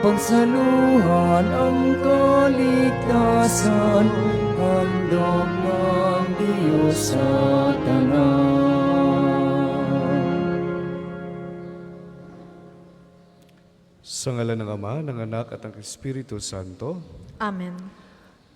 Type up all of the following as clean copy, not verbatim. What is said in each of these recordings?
mapagsaluhan ang kaligtasan, handog ng Diyos sa tanan. Sa ngalan ng Ama, ng Anak at ng Espiritu Santo. Amen.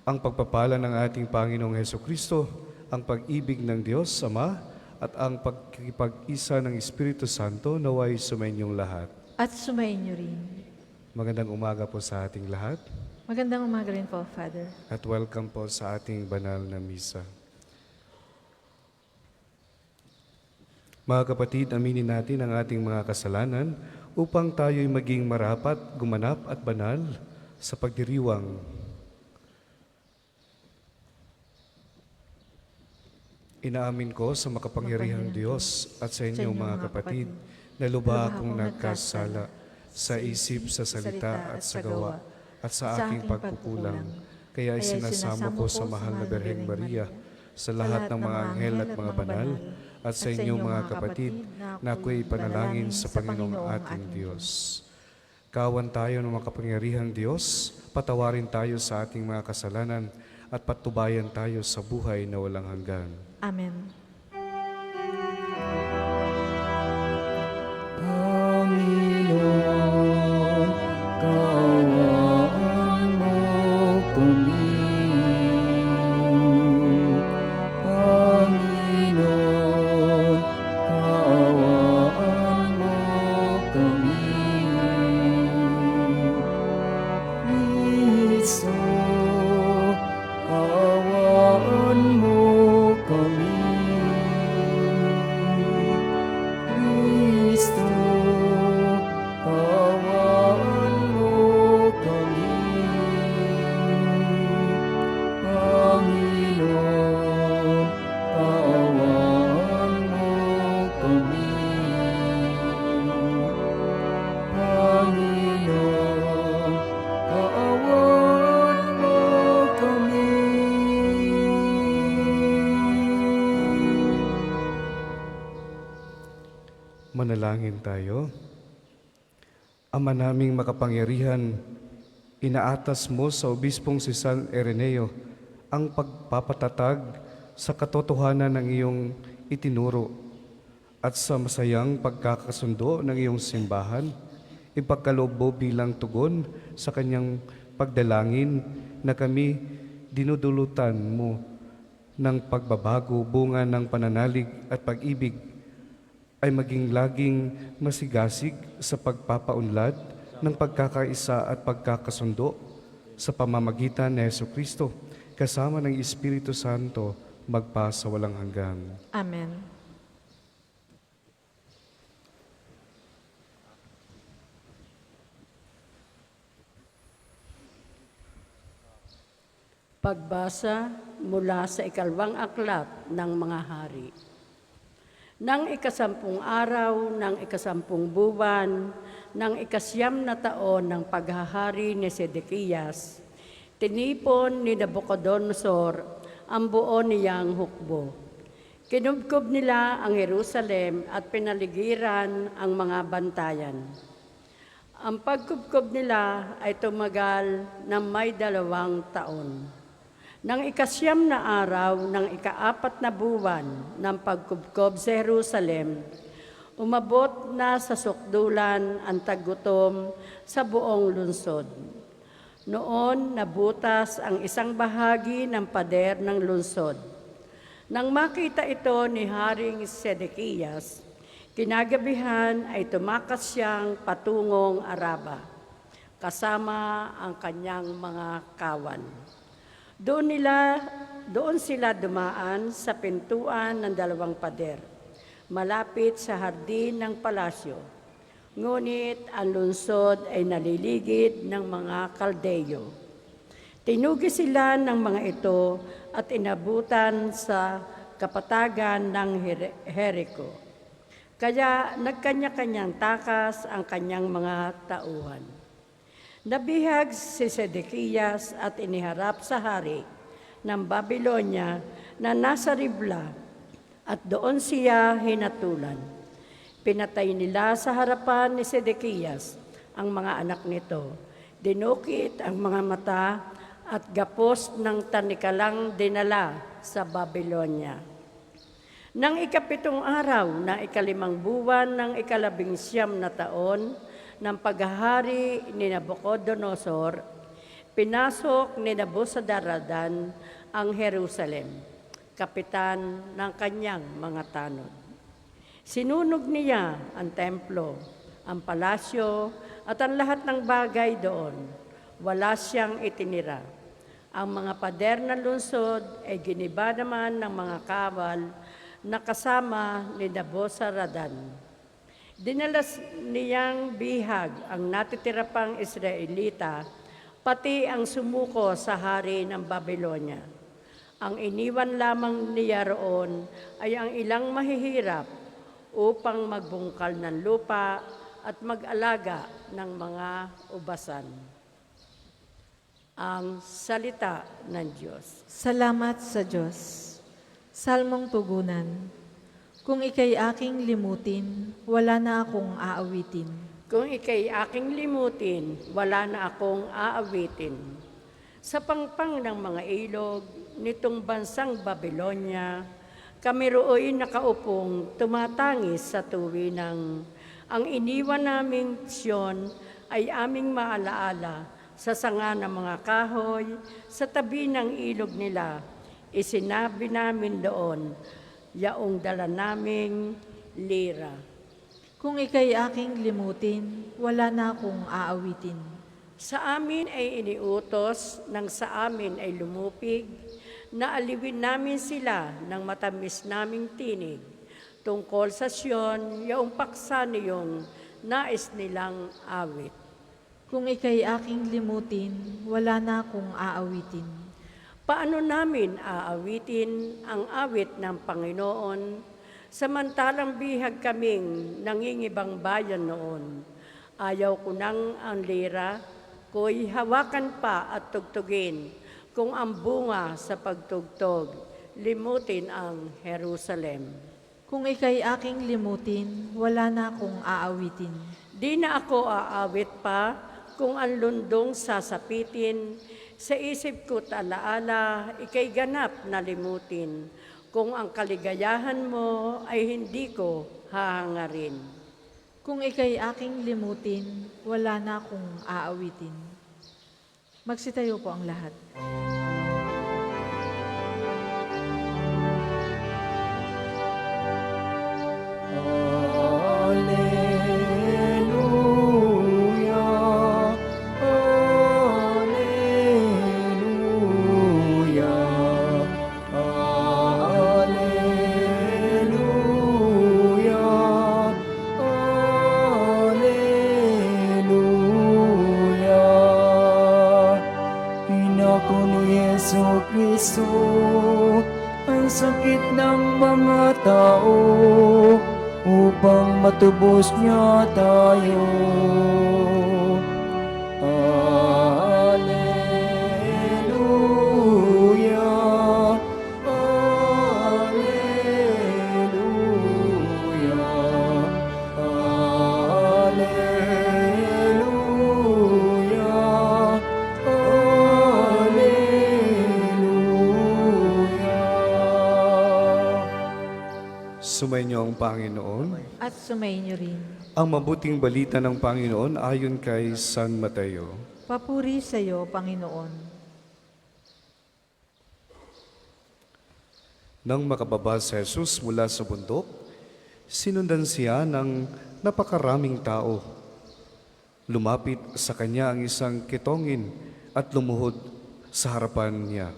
Ang pagpapala ng ating Panginoong Hesukristo, ang pag-ibig ng Diyos Ama, at ang pagkikipag-isa ng Espiritu Santo naway sumainyong lahat. At sumainyo rin. Magandang umaga po sa ating lahat Magandang umaga rin po, Father. at welcome po sa ating banal na misa. Mga kapatid, aminin natin ang ating mga kasalanan upang tayo'y maging marapat, gumanap at banal sa pagdiriwang. Inaamin ko sa makapangyarihang Diyos at sa inyong mga kapatid na lubha akong nagkasala sa isip, sa salita at sa gawa at sa aking pagkukulang. Kaya isinasamo ko sa mahal na Birheng Maria, sa lahat ng mga anghel at mga banal, at sa inyong mga kapatid na ako'y panalangin sa Panginoong ating Diyos. Kawan tayo ng makapangyarihang Diyos, patawarin tayo sa ating mga kasalanan at patubayan tayo sa buhay na walang hanggan. Amen. Panginoon, kaawaan mo kami. Panginoon, kaawaan mo kami. Kristo, kaawaan mo kami. Kristo, kaawaan mo kami. Panginoon, kaawaan mo kami. Panginoon, kaawaan mo kami. Manalangin tayo. Ama naming makapangyarihan, inaatas mo sa Obispong si San Ireneo ang pagpapatatag sa katotohanan ng iyong itinuro at sa masayang pagkakasundo ng iyong simbahan, ipagkaloob mo bilang tugon sa kanyang pagdalangin na kami dinudulutan mo ng pagbabago, bunga ng pananalig at pag-ibig ay maging laging masigasig sa pagpapaunlad ng pagkakaisa at pagkakasundo sa pamamagitan ni Hesukristo kasama ng Espiritu Santo magpa sa walang hanggan. Amen. Pagbasa mula sa ikalawang aklat ng mga hari. Nang ikasampung araw, ng ikasampung buwan, ng ikasyam na taon ng paghahari ni Sedekias, tinipon ni Nabucodonosor ang buo niyang hukbo. Kinubkob nila ang Jerusalem at pinaligiran ang mga bantayan. Ang pagkubkob nila ay tumagal ng may 2 taon. Nang ikasyam na araw ng ikaapat na buwan ng pagkubkob sa Jerusalem, umabot na sa sukdulan ang taggutom sa buong lungsod. Noon nabutas ang isang bahagi ng pader ng lungsod. Nang makita ito ni Haring Sedekias, kinagabihan ay tumakas siyang patungong Araba, kasama ang kanyang mga kawan. Doon sila dumaan sa pintuan ng 2 pader, malapit sa hardin ng palasyo. Ngunit ang lungsod ay naliligid ng mga Kaldeyo. Tinugi sila ng mga ito at inabutan sa kapatagan ng Jericho. Kaya nagkanya-kanyang takas ang kanyang mga tauhan. Nabihag si Sedekias at iniharap sa hari ng Babylonia na nasa Ribla at doon siya hinatulan. Pinatay nila sa harapan ni Sedekias ang mga anak nito. Dinukit ang mga mata at gapos ng tanikalang dinala sa Babylonia. Nang ikapitong araw ng ikalimang buwan ng ikalabing-siyam na taon ng paghahari ni Nabucodonosor, pinasok ni Nebuzaradan ang Jerusalem, kapitan ng kanyang mga tanod. Sinunog niya ang templo, ang palasyo at ang lahat ng bagay doon. Wala siyang itinira. Ang mga pader ng lungsod ay giniba naman ng mga kawal na kasama ni Nebuzaradan. Dinala niyang bihag ang natitira pang Israelita, pati ang sumuko sa hari ng Babylonia. Ang iniwan lamang niya roon ay ang ilang mahihirap upang magbungkal ng lupa at mag-alaga ng mga ubasan. Ang salita ng Diyos. Salamat sa Diyos. Salmong tugunan. Kung ika'y aking limutin, wala na akong aawitin. Kung ika'y aking limutin, wala na akong aawitin. Sa pangpang ng mga ilog nitong bansang Babylonia, kami rooy nakaupong tumatangis sa tuwinang ang iniwan naming Siyon ay aming maalaala sa sanga ng mga kahoy, sa tabi ng ilog nila. Isinabi namin doon, yaong dala naming lira. Kung ika'y aking limutin, wala na akong aawitin. Sa amin ay iniutos, nang sa amin ay lumupig, na aliwin namin sila ng matamis naming tinig. Tungkol sa Siyon, yaong paksa niyong nais nilang awit. Kung ika'y aking limutin, wala na akong aawitin. Paano namin aawitin ang awit ng Panginoon, samantalang bihag kaming nangingibang bayan noon? Ayaw ko nang ang lira, ko'y hawakan pa at tugtugin, kung ang bunga sa pagtugtog, limutin ang Jerusalem. Kung ika'y aking limutin, wala na akong aawitin. Di na ako aawit pa, kung ang lundong sasapitin, sa isip ko't alaala, ika'y ganap na limutin. Kung ang kaligayahan mo ay hindi ko hahangarin. Kung ika'y aking limutin, wala na akong aawitin. Magsitayo po ang lahat. Alleluia, alleluia, alleluia, alleluia. Inako ni Jesucristo ang sakit ng mga tao upang matubos niya tayo. Alleluia, alleluia, alleluia, alleluia. Sumainyo ang Panginoon. At sumainyo rin. Ang mabuting balita ng Panginoon ayon kay San Mateo. Papuri sa iyo, Panginoon. Nang makababa si Jesus mula sa bundok, sinundan siya ng napakaraming tao. Lumapit sa kanya ang isang kitongin at lumuhod sa harapan niya.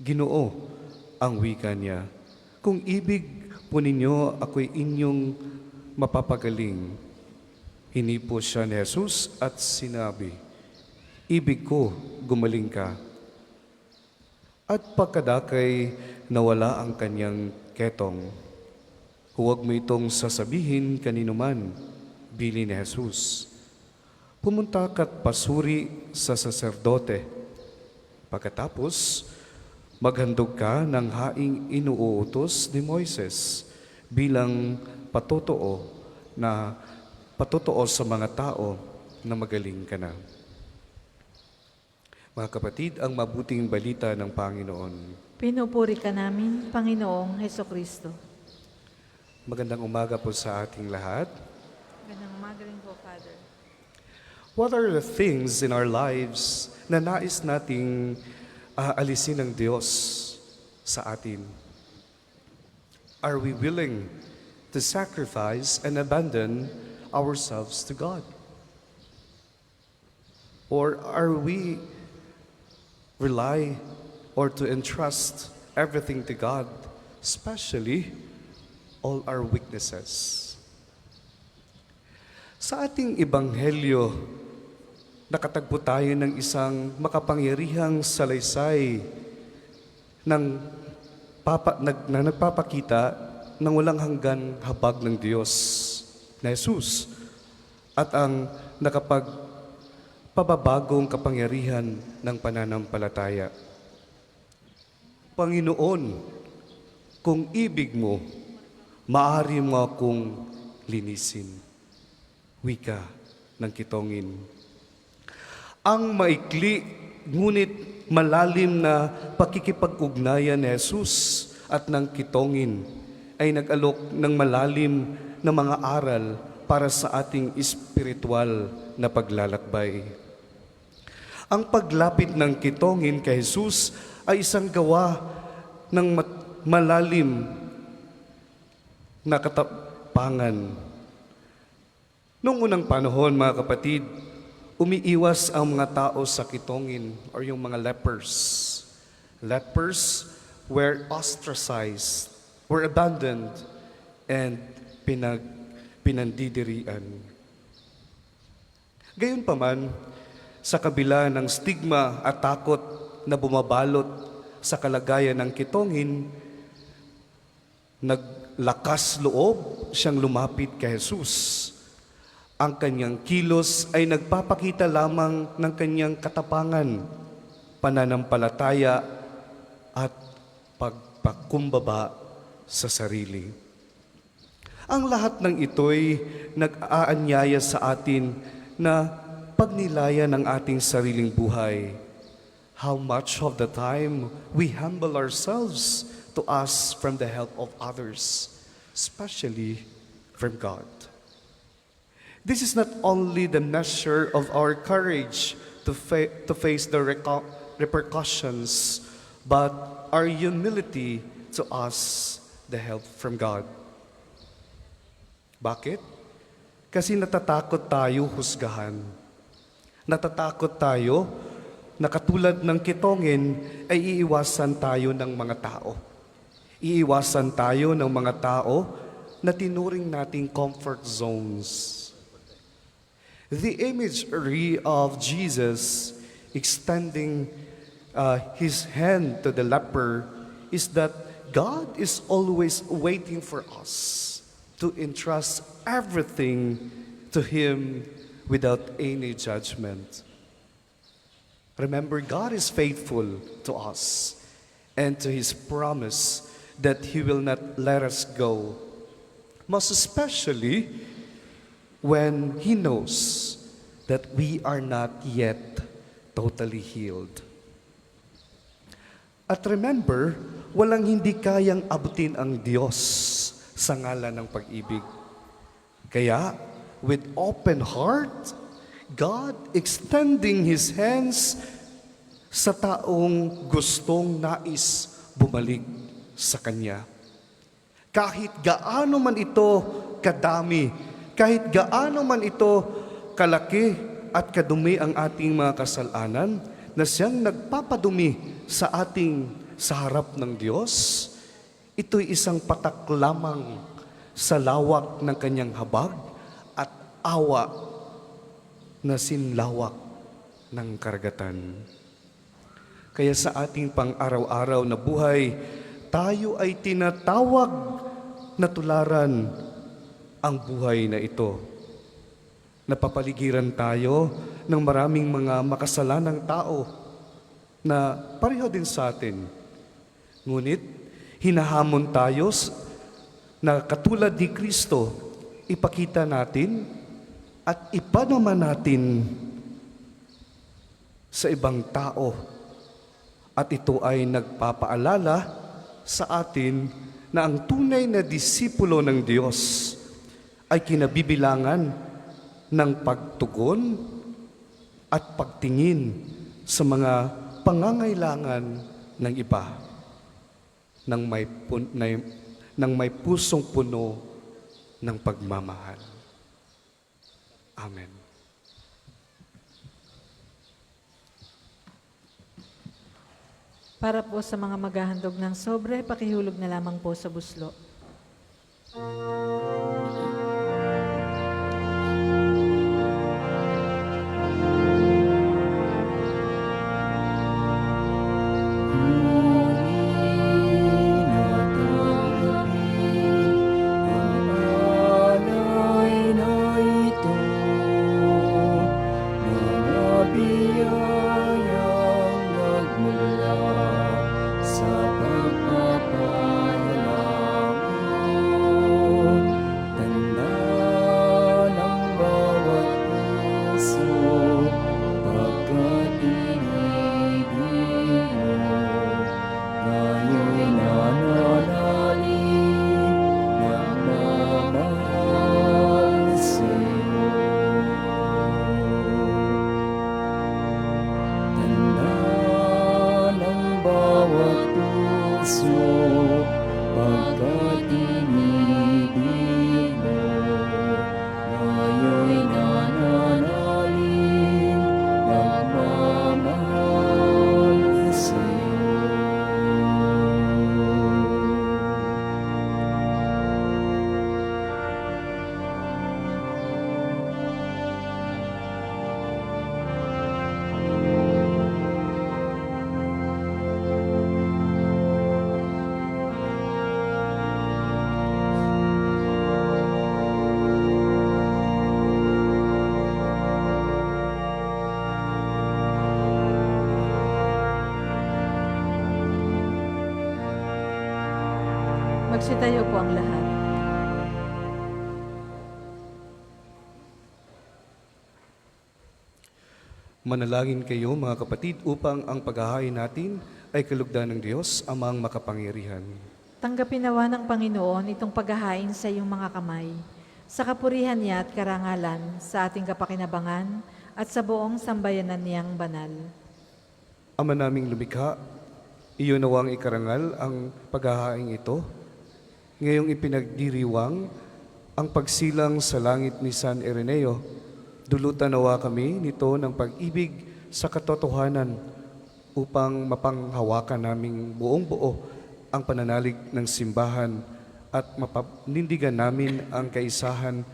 Ginoo, ang wika niya, kung ibig po ninyo ako'y inyong mapapagaling. Hinipo siya ni Jesus at sinabi, ibig ko, gumaling ka. At pagkadakay nawala ang kanyang ketong. Huwag mo itong sasabihin kanino man, bili ni Jesus. Pumunta ka't pasuri sa saserdote. Pagkatapos, maghandog ka ng haing inuutos ni Moises bilang patotoo sa mga tao na magaling ka na. Mga kapatid, ang mabuting balita ng Panginoon. Pinupuri ka namin, Panginoong Heso Kristo. Magandang umaga po sa ating lahat. Magandang umaga rin po, Father. What are the things in our lives na nais nating alisin ng Diyos sa atin? Are we willing to sacrifice and abandon ourselves to God? Or are we rely or to entrust everything to God, especially all our weaknesses? Sa ating ebanghelyo, nakatagpo tayo ng isang makapangyarihang salaysay na nagpapakita ng walang hanggan habag ng Diyos na Jesus at ang nakapagpababagong kapangyarihan ng pananampalataya. Panginoon, kung ibig mo, maaari mo akong linisin. Wika ng Kitongin. Ang maikli, ngunit malalim na pakikipag-ugnayan ni Jesus at ng Kitongin ay nag-alok ng malalim na mga aral para sa ating espiritual na paglalakbay. Ang paglapit ng Kitongin kay Jesus ay isang gawa ng malalim na katapangan. Noong unang panahon, mga kapatid, umiiwas ang mga tao sa Kitongin or yung mga lepers. Lepers were ostracized, were abandoned, and pinandidirian. Gayunpaman, sa kabila ng stigma at takot na bumabalot sa kalagayan ng Kitongin, naglakas loob siyang lumapit kay Jesus. Ang kanyang kilos ay nagpapakita lamang ng kanyang katapangan, pananampalataya at pagpakumbaba sa sarili. Ang lahat ng ito'y nag-aanyaya sa atin na pagnilayan ng ating sariling buhay. How much of the time we humble ourselves to ask from the help of others, especially from God. This is not only the measure of our courage to face the repercussions, but our humility to ask the help from God. Bakit? Kasi natatakot tayo husgahan. Natatakot tayo na katulad ng Kitongin ay iiwasan tayo ng mga tao. Iiwasan tayo ng mga tao na tinuring nating comfort zones. The imagery of Jesus extending his hand to the leper is that God is always waiting for us to entrust everything to Him without any judgment. Remember, God is faithful to us and to His promise that He will not let us go, most especially when He knows that we are not yet totally healed. At remember, walang hindi kayang abutin ang Diyos sa ngalan ng pag-ibig. Kaya, with open heart, God extending His hands sa taong gustong nais bumalik sa Kanya. Kahit gaano man ito kadami, kahit gaano man ito kalaki at kadumi ang ating mga kasalanan, na siyang nagpapadumi sa harap ng Diyos, ito'y isang patak lamang sa lawak ng kanyang habag at awa na sinlawak ng karagatan. Kaya sa ating pang-araw-araw na buhay, tayo ay tinatawag na tularan ang buhay na ito. Napapaligiran tayo ng maraming mga makasalanang tao na pareho din sa atin. Ngunit, hinahamon tayo na katulad ni Kristo, ipakita natin at ipanaman natin sa ibang tao. At ito ay nagpapaalala sa atin na ang tunay na disipulo ng Diyos ay kinabibilangan ng pagtugon at pagtingin sa mga pangangailangan ng iba ng may pusong puno ng pagmamahal. Amen. Para po sa mga maghahandog ng sobre, pakihulog na lamang po sa buslo. Magsitayo po ang lahat. Manalangin kayo mga kapatid upang ang paghahain natin ay kalugdan ng Diyos amang makapangyarihan. Tanggapin nawa ng Panginoon itong paghahain sa iyong mga kamay, sa kapurihan niya at karangalan, sa ating kapakinabangan at sa buong sambayanan niyang banal. Ama naming lumikha, iyo nawang ikarangal ang paghahain ito. Ngayong ipinagdiriwang ang pagsilang sa langit ni San Ireneo, dulutan nawa kami nito ng pag-ibig sa katotohanan upang mapanghawakan naming buong buo ang pananalig ng simbahan at mapanindigan namin ang kaisahan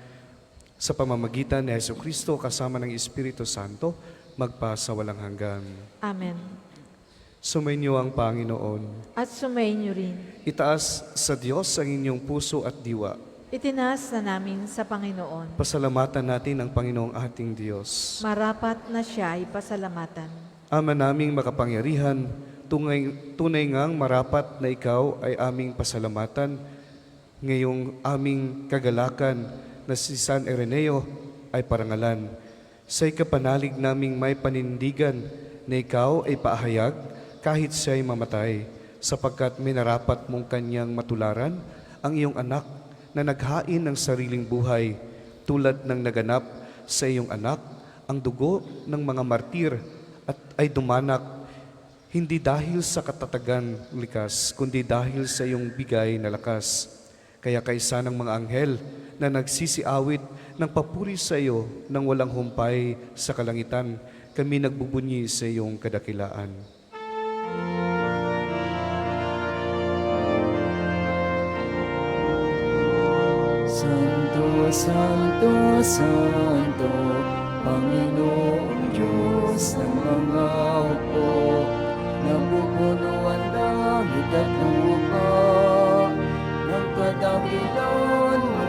sa pamamagitan ni Jesucristo kasama ng Espiritu Santo magpasawalang hanggan. Amen. Sumainyo ang Panginoon. At sumainyo rin. Itaas sa Diyos ang inyong puso at diwa. Itinaas na namin sa Panginoon. Pasalamatan natin ang Panginoong ating Diyos. Marapat na siya ay pasalamatan. Ama naming makapangyarihan, tunay ngang marapat na ikaw ay aming pasalamatan. Ngayong aming kagalakan na si San Ireneo ay parangalan. Sa ikapanalig naming may panindigan na ikaw ay paahayag kahit siya'y mamatay, sapagkat minarapat mong kanyang matularan ang iyong anak na naghain ng sariling buhay, tulad ng naganap sa iyong anak ang dugo ng mga martir at ay dumanak, hindi dahil sa katatagan likas, kundi dahil sa iyong bigay na lakas. Kaya kaisa ng mga anghel na nagsisiawit ng papuri sa iyo nang walang humpay sa kalangitan, kami nagbubunyi sa iyong kadakilaan. Santo, Santo, Santo, Panginoong Diyos ng mga hukbo, napupuno ang langit at lupa ng kadakilaan mo.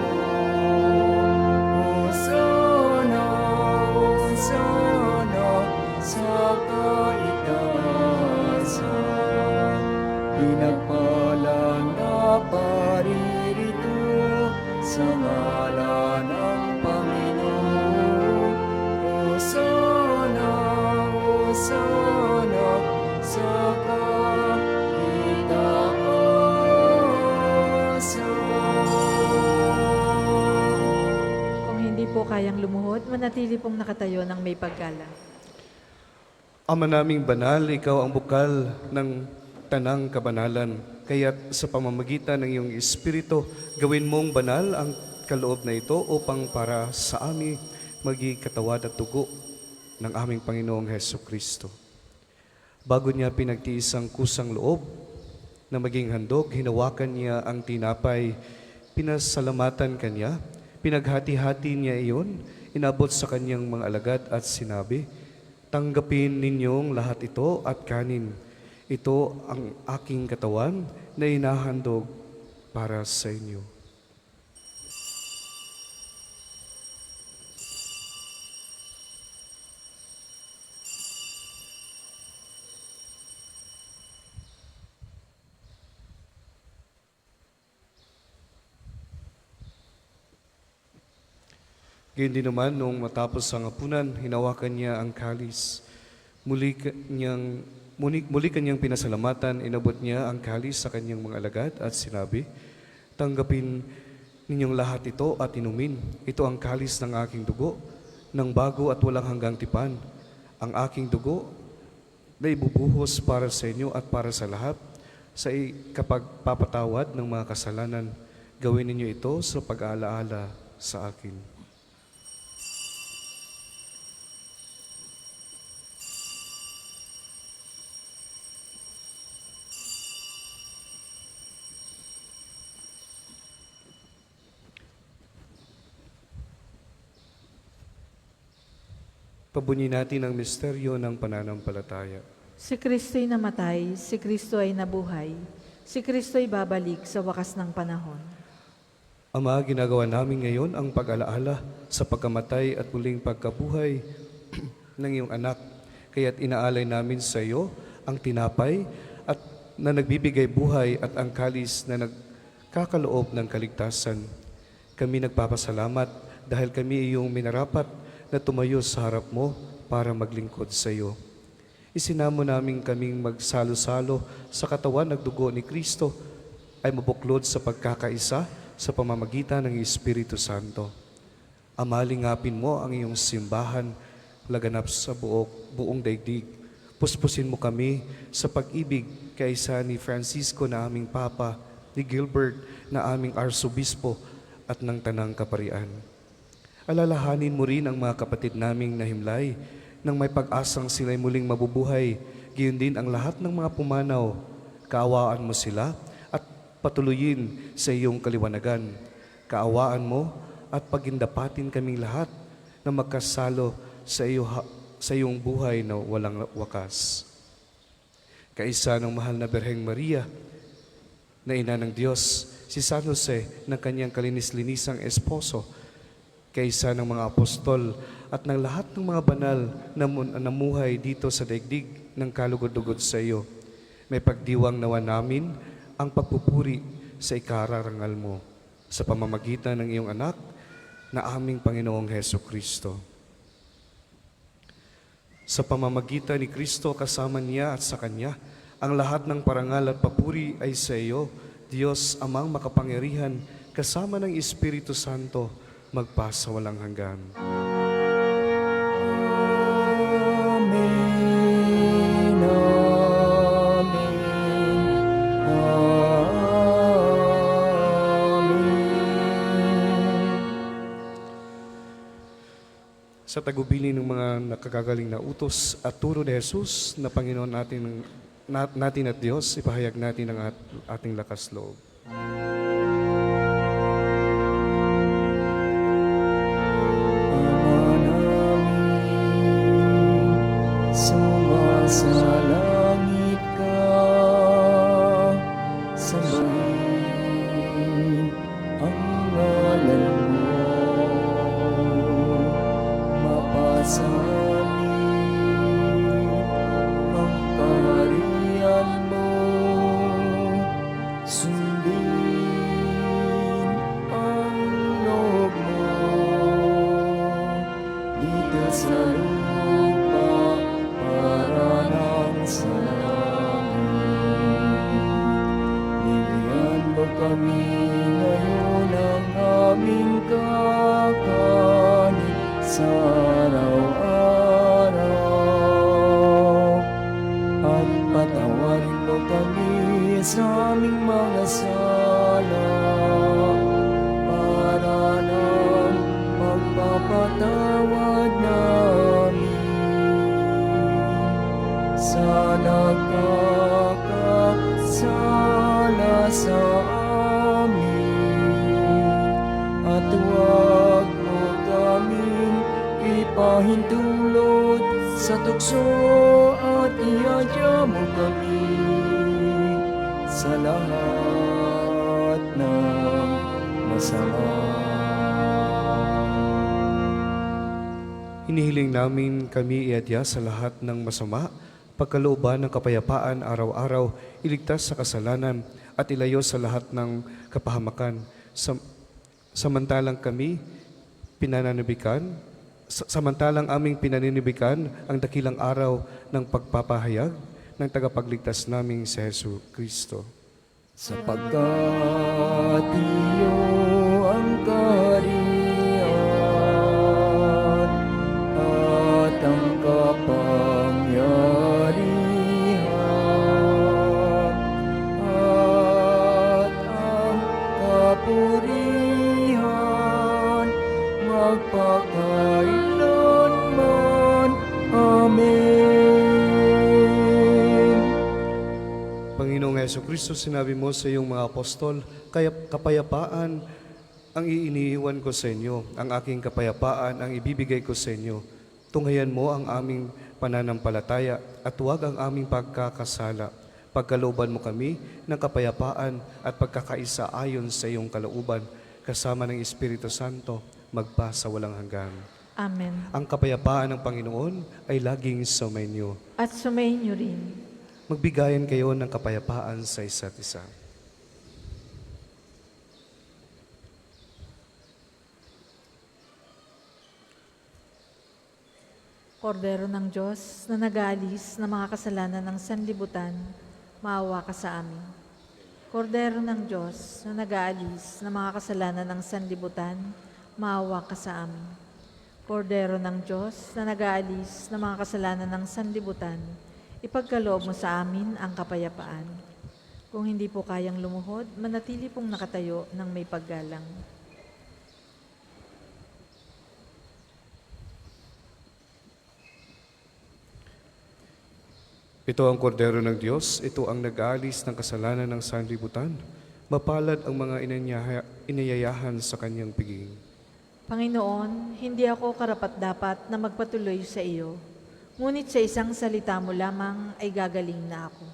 Hosana, Hosana, sa kaitaasan, pinagpala na paririto sa ngalan ng Panginoon. Hosana, Hosana. kayang lumuhod, manatili pong nakatayo ng may paggalang. Ama naming banal, ikaw ang bukal ng tanang kabanalan. Kaya't sa pamamagitan ng iyong Espiritu, gawin mong banal ang kaloob na ito upang para sa amin maging katawan at dugo ng aming Panginoong Heso Kristo. Bago niya pinagtiis ang kusang loob na maging handog, hinawakan niya ang tinapay, pinasalamatan kanya, pinaghati-hati niya iyon, inabot sa kanyang mga alagad at sinabi, "Tanggapin ninyong lahat ito at kanin. Ito ang aking katawan na inahandog para sa inyo." Gayun din naman, nung matapos ang hapunan, hinawakan niya ang kalis. Muli kanyang pinasalamatan, inabot niya ang kalis sa kanyang mga alagad at sinabi, "Tanggapin ninyong lahat ito at inumin. Ito ang kalis ng aking dugo, ng bago at walang hanggang tipan. Ang aking dugo na ibubuhos para sa inyo at para sa lahat sa kapagpapatawad ng mga kasalanan. Gawin ninyo ito sa pag-aalaala sa akin." Pabunyi natin ang misteryo ng pananampalataya. Si Kristo'y namatay, si Kristo ay nabuhay, si Kristo'y babalik sa wakas ng panahon. Ama, ginagawa namin ngayon ang pag-alaala sa pagkamatay at muling pagkabuhay ng iyong anak. Kaya't inaalay namin sa iyo ang tinapay at na nagbibigay buhay at ang kalis na nagkakaloob ng kaligtasan. Kami nagpapasalamat dahil kami iyong minarapat na tumayo sa harap mo para maglingkod sa iyo. Isinamo namin kaming magsalo-salo sa katawan at dugo ni Kristo ay mabuklod sa pagkakaisa sa pamamagitan ng Espiritu Santo. Amalingapin mo ang iyong simbahan laganap sa buong daigdig. Puspusin mo kami sa pag-ibig kaisa ni Francisco na aming Papa, ni Gilbert na aming Arsobispo at ng Tanang Kaparian. Alalahanin mo rin ang mga kapatid naming nahimlay nang may pag-asang sila'y muling mabubuhay. Gayon din ang lahat ng mga pumanaw. Kaawaan mo sila at patuloyin sa iyong kaliwanagan. Kaawaan mo at pagindapatin kaming lahat na magkasalo sa iyong buhay na walang wakas. Kaisa ng mahal na Birheng Maria, na ina ng Diyos, si San Jose ng kanyang kalinis-linisang esposo, kaisa ng mga apostol at ng lahat ng mga banal na namuhay dito sa daigdig ng kalugod-lugod sa iyo. May pagdiwang nawa namin ang pagpupuri sa ikararangal mo sa pamamagitan ng iyong anak na aming Panginoong Heso Kristo. Sa pamamagitan ni Kristo kasama niya at sa Kanya, ang lahat ng parangal at papuri ay sa iyo, Diyos Amang makapangyarihan, kasama ng Espiritu Santo, magpasa walang hanggan. Amen, amen, amen. Sa tagubilin ng mga nakagagaling na utos at turo ni Jesus na Panginoon natin at Diyos, ipahayag natin ang ating lakas loob. Sumasalangit ka, sambahin ang ngalan mo, mapasamin ang kaharian mo, sundin ang loob mo, dito sa lupa para ng sa langit. Bigyan mo kami ngayon ng aming kakanin sa araw-araw. At patawarin mo kami sa aming mga sala, para ng pagpapatawad namin sa nagkakasala sa amin. At huwag mo kaming ipahintulot sa tukso, at iadya mo kami sa lahat ng masama. Hinihiling namin kami iadya sa lahat ng masama, pagkalooban ng kapayapaan araw-araw, iligtas sa kasalanan at ilayo sa lahat ng kapahamakan. Samantalang aming pinaninibikan ang dakilang araw ng pagpapahayag ng tagapagligtas naming si Hesu Kristo. Sapagkat iyo ang kaharian at ang kapangyarihan at ang kapurihan magpakailanman. Amen. Panginoong Hesu Kristo, sinabi mo sa iyong mga apostol, kaya kapayapaan ang iiniwan ko sa inyo, ang aking kapayapaan ang ibibigay ko sa inyo. Tunghayan mo ang aming pananampalataya at huwag ang aming pagkakasala. Pagkalooban mo kami ng kapayapaan at pagkakaisa ayon sa iyong kalooban, kasama ng Espiritu Santo, magpa sa walang hanggan. Amen. Ang kapayapaan ng Panginoon ay laging sumainyo. At sumayin niyo rin. Magbigayan kayo ng kapayapaan sa isa't isa. Kordero ng Diyos na nag-aalis ng mga kasalanan ng sanlibutan, maawa ka sa amin. Kordero ng Diyos na nag-aalis ng mga kasalanan ng sanlibutan, maawa ka sa amin. Kordero ng Diyos na nag-aalis ng mga kasalanan ng sanlibutan, ipagkaloob mo sa amin ang kapayapaan. Kung hindi po kayang lumuhod, manatili pong nakatayo ng may paggalang. Ito ang kordero ng Diyos, ito ang nag-aalis ng kasalanan ng sanlibutan. Mapalad ang mga inayayahan sa kanyang piging. Panginoon, hindi ako karapat-dapat na magpatuloy sa iyo, ngunit sa isang salita mo lamang ay gagaling na ako.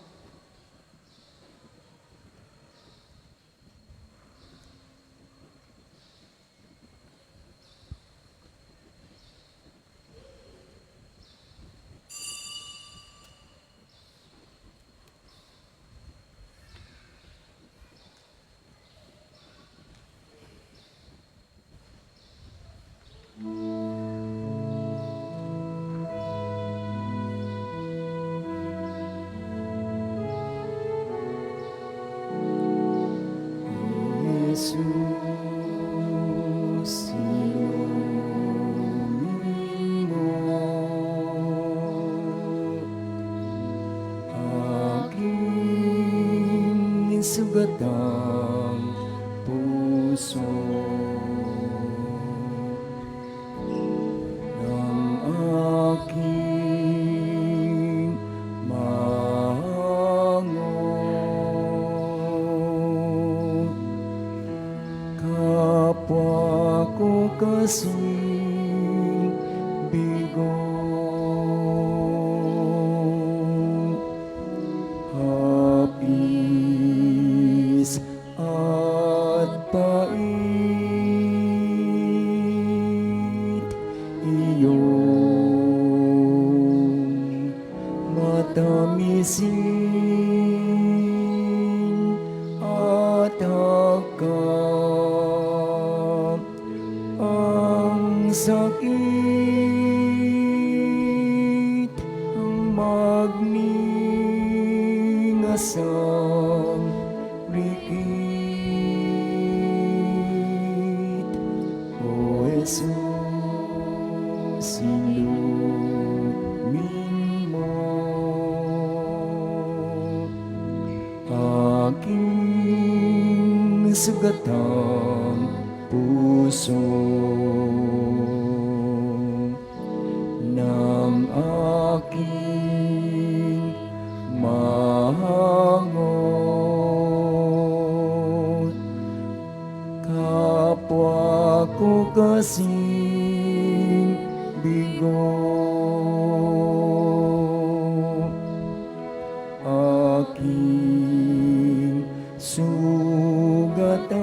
Jesus, inumin mo aking sugatang puso ng aking kapwa ko kasing bigo, hapis at pait, iyong matamisin at hagkam ang sakit, ang magningasang rikit. O Jesus, sinumin mo aking sugatang puso ng aking mahangot. Kapwa ko kasing bigo, aking sugatan,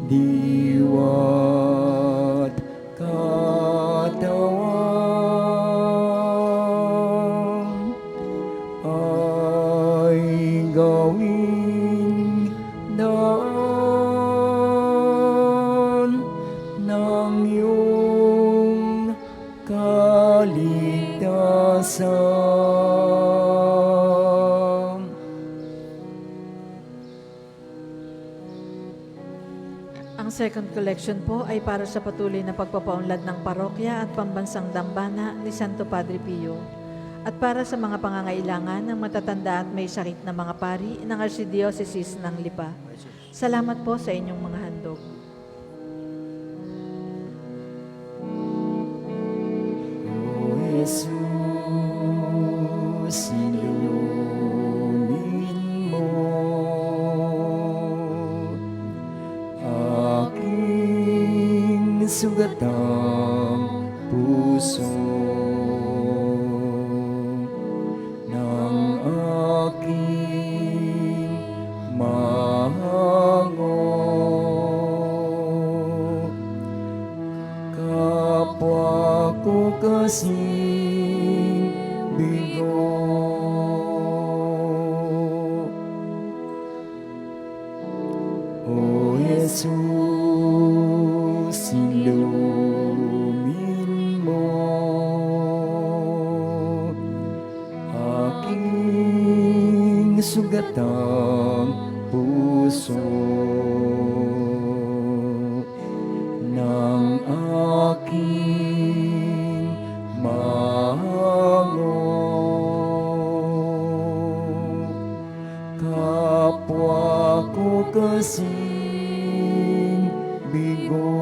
diwa't katawan ay gawing daan ng iyong kaligtasan. Ang second collection po ay para sa patuloy na pagpapaunlad ng parokya at pambansang dambana ni Santo Padre Pio at para sa mga pangangailangan ng matatanda at may sakit na mga pari ng Archdiocese ng Lipa. Salamat po sa inyong mga handog. O Jesus, ilumin mo aking sugatang puso ng aking mahangot. Kapwa ko kasing bigo, O Jesus, ilumin mo aking sugatang puso ng aking mahangot. Kapwa ko kasing bigo,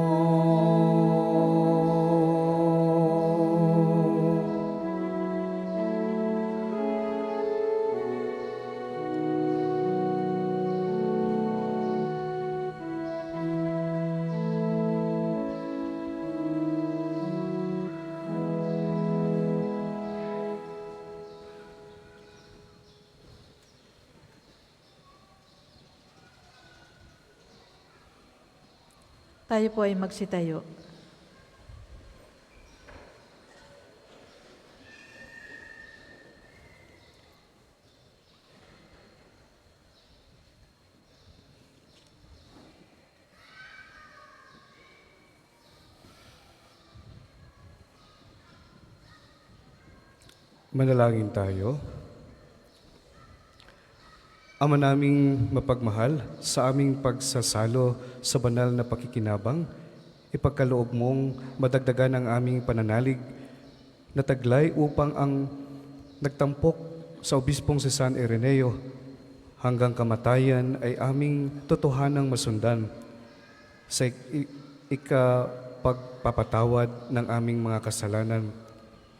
Tayo po ay magsitayo. Manalangin tayo. Ama naming mapagmahal, sa aming pagsasalo sa banal na pakikinabang, ipagkaloob mong madagdagan ang aming pananalig na taglay upang ang nagtampok sa obispong si San Ireneo hanggang kamatayan ay aming totohanang masundan sa ikapagpapatawad ng aming mga kasalanan.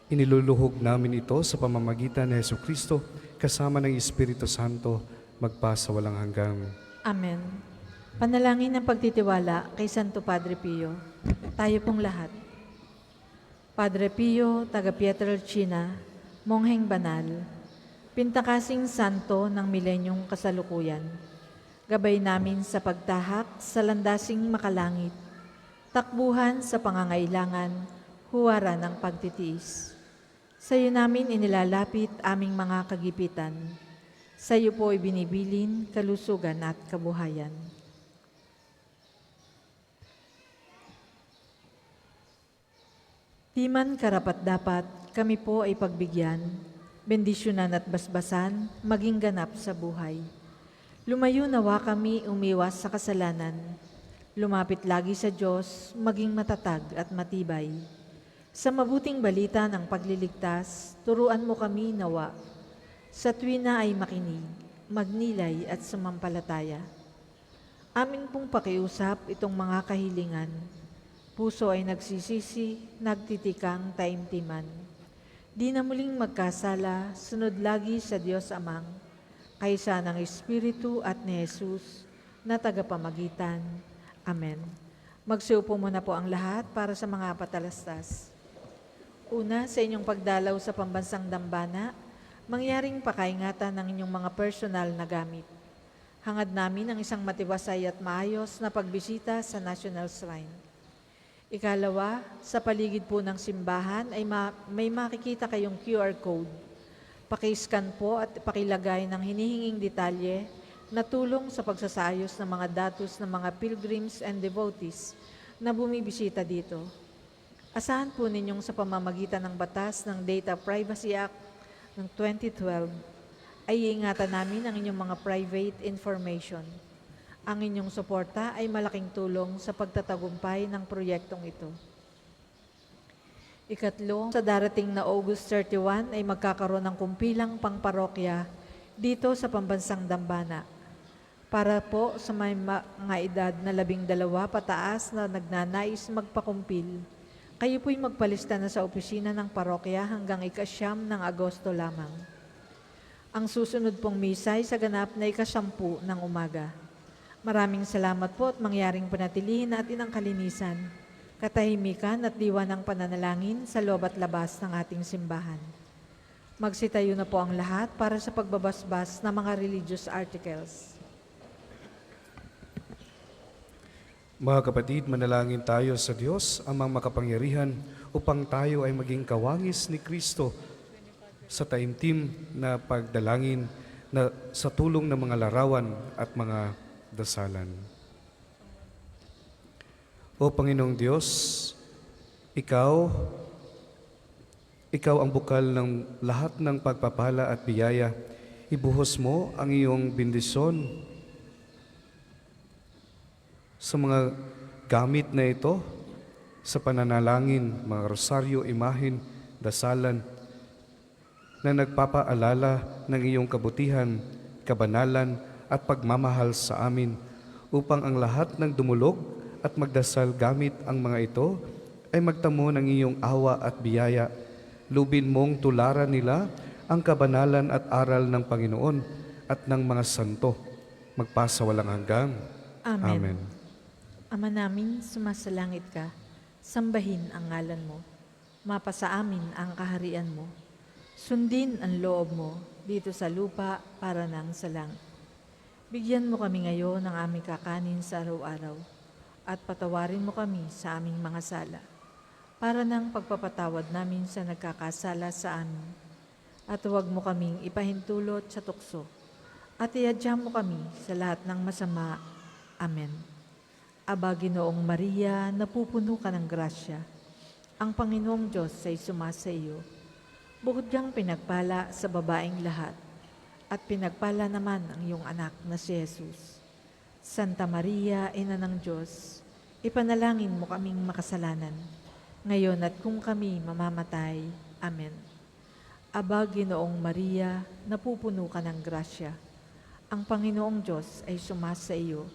Iniluluhog namin ito sa pamamagitan ni Jesucristo kasama ng Espiritu Santo magpasa walang hanggang. Amen. Panalangin ng pagtitiwala kay Santo Padre Pio. Tayo pong lahat. Padre Pio, taga Pietrelcina, mongheng banal, pintakasing santo ng milenyong kasalukuyan. Gabay namin sa pagtahak sa landasing makalangit, takbuhan sa pangangailangan, huwara ng pagtitiis. Sa iyo namin inilalapit aming mga kagipitan. Sa iyo po ibinibilin kalusugan at kabuhayan. Di man karapat-dapat, kami po ay pagbigyan, bendisyonan at basbasan, maging ganap sa buhay. Lumayo nawa kami umiwas sa kasalanan, Lumapit lagi sa Diyos, maging matatag at matibay. Sa mabuting balita ng pagliligtas, turuan mo kami nawa. Sa tuwina ay makinig, magnilay at sumampalataya. Amin pong pakiusap itong mga kahilingan. Puso ay nagsisisi, nagtitikang taimtiman. Di na muling magkasala, sunod lagi sa Diyos Amang, kaysa ng Espiritu at ni Jesus na tagapamagitan. Amen. Magsiupo muna po ang lahat para sa mga patalastas. Una, sa inyong pagdalaw sa pambansang dambana, mangyaring pakaingatan ng inyong mga personal na gamit. Hangad namin ang isang matiwasay at maayos na pagbisita sa National Shrine. Ikalawa, sa paligid po ng simbahan ay may makikita kayong QR code. Pakiscan po at pakilagay ng hinihinging detalye na tulong sa pagsasayos ng mga datos ng mga pilgrims and devotees na bumibisita dito. Asahan po ninyong sa pamamagitan ng batas ng Data Privacy Act ng 2012 ay iingatan namin ang inyong mga private information. Ang inyong suporta ay malaking tulong sa pagtatagumpay ng proyektong ito. Ikatlo, sa darating na August 31 ay magkakaroon ng kumpilang pangparokya dito sa pambansang dambana. Para po sa may mga edad na 12 pataas na nagnanais magpakumpil, kayo po'y magpalista na sa opisina ng parokya hanggang ika-9 ng Agosto lamang. Ang susunod pong misa ay sa ganap na ika-10 ng umaga. Maraming salamat po at mangyaring panatilihin natin ang kalinisan, katahimikan at diwa ng pananalangin sa loob at labas ng ating simbahan. Magsitayo na po ang lahat para sa pagbabasbas ng mga religious articles. Mga kapatid, manalangin tayo sa Diyos, amang makapangyarihan, upang tayo ay maging kawangis ni Kristo sa taimtim na pagdalangin na sa tulong ng mga larawan at mga dasalan. O Panginoong Diyos, Ikaw ang bukal ng lahat ng pagpapala at biyaya. Ibuhos mo ang iyong bendisyon sa mga gamit na ito, sa pananalangin, mga rosaryo, imahin, dasalan, na nagpapaalala ng iyong kabutihan, kabanalan, at pagmamahal sa amin, upang ang lahat ng dumulog at magdasal gamit ang mga ito ay magtamo ng iyong awa at biyaya. Lubin mong tularan nila ang kabanalan at aral ng Panginoon at ng mga santo, magpasawalang hanggang. Amen. Amen. Ama namin, sumasalangit ka, sambahin ang ngalan mo. Mapasa amin ang kaharian mo. Sundin ang loob mo dito sa lupa para nang sa langit. Bigyan mo kami ngayon ng aming kakanin sa araw-araw at patawarin mo kami sa aming mga sala para nang pagpapatawad namin sa nagkakasala sa amin. At huwag mo kaming ipahintulot sa tukso at iadya mo kami sa lahat ng masama. Amen. Aba, Ginoong Maria, napupuno ka ng grasya. Ang Panginoong Diyos ay sumasa iyo. Bukod diyang pinagpala sa babaeng lahat, at pinagpala naman ang iyong anak na si Jesus. Santa Maria, Ina ng Diyos, ipanalangin mo kaming makasalanan, ngayon at kung kami mamamatay. Amen. Aba, Ginoong Maria, napupuno ka ng grasya. Ang Panginoong Diyos ay sumasa iyo.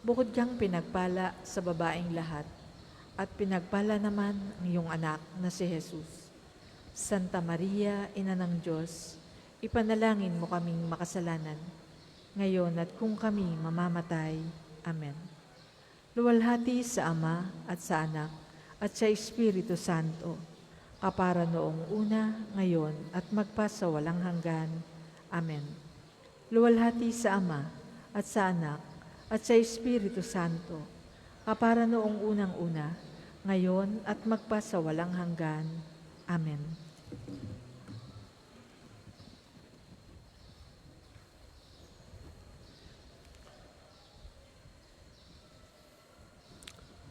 Bukod diyang pinagpala sa babaeng lahat, at pinagpala naman ang iyong anak na si Jesus. Santa Maria, Ina ng Diyos, ipanalangin mo kaming makasalanan, ngayon at kung kami mamamatay. Amen. Luwalhati sa Ama at sa Anak at sa Espiritu Santo, kapara noong una, ngayon at magpasawalang hanggan. Amen. Luwalhati sa Ama at sa Anak at sa Espiritu Santo, kapara noong unang-una, ngayon at magpasawalang hanggan. Amen.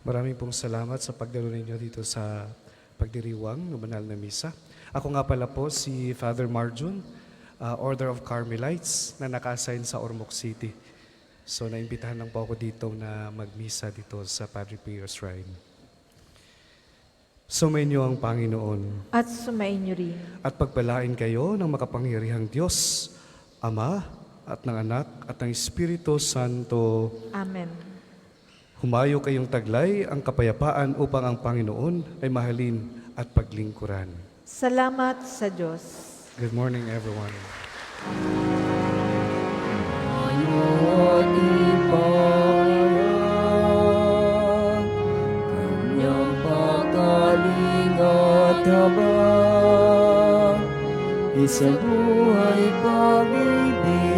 Maraming pong salamat sa pagdalo ninyo dito sa pagdiriwang ng banal na misa. Ako nga pala po si Father Marjun, Order of Carmelites, na naka-assign sa Ormoc City. So naimbitahan lang po ako dito na magmisa dito sa Padre Pio Shrine. Sumainyo ang Panginoon At sumainyo rin. at pagpalain kayo ng makapangyarihang Diyos, Ama at ng Anak at ng Espiritu Santo. Amen. Humayo kayong taglay ang kapayapaan upang ang Panginoon ay mahalin at paglingkuran. Salamat sa Diyos. Good morning, everyone. At ipahayag kanyang pagkaling at habag, isang buhay pag-ibig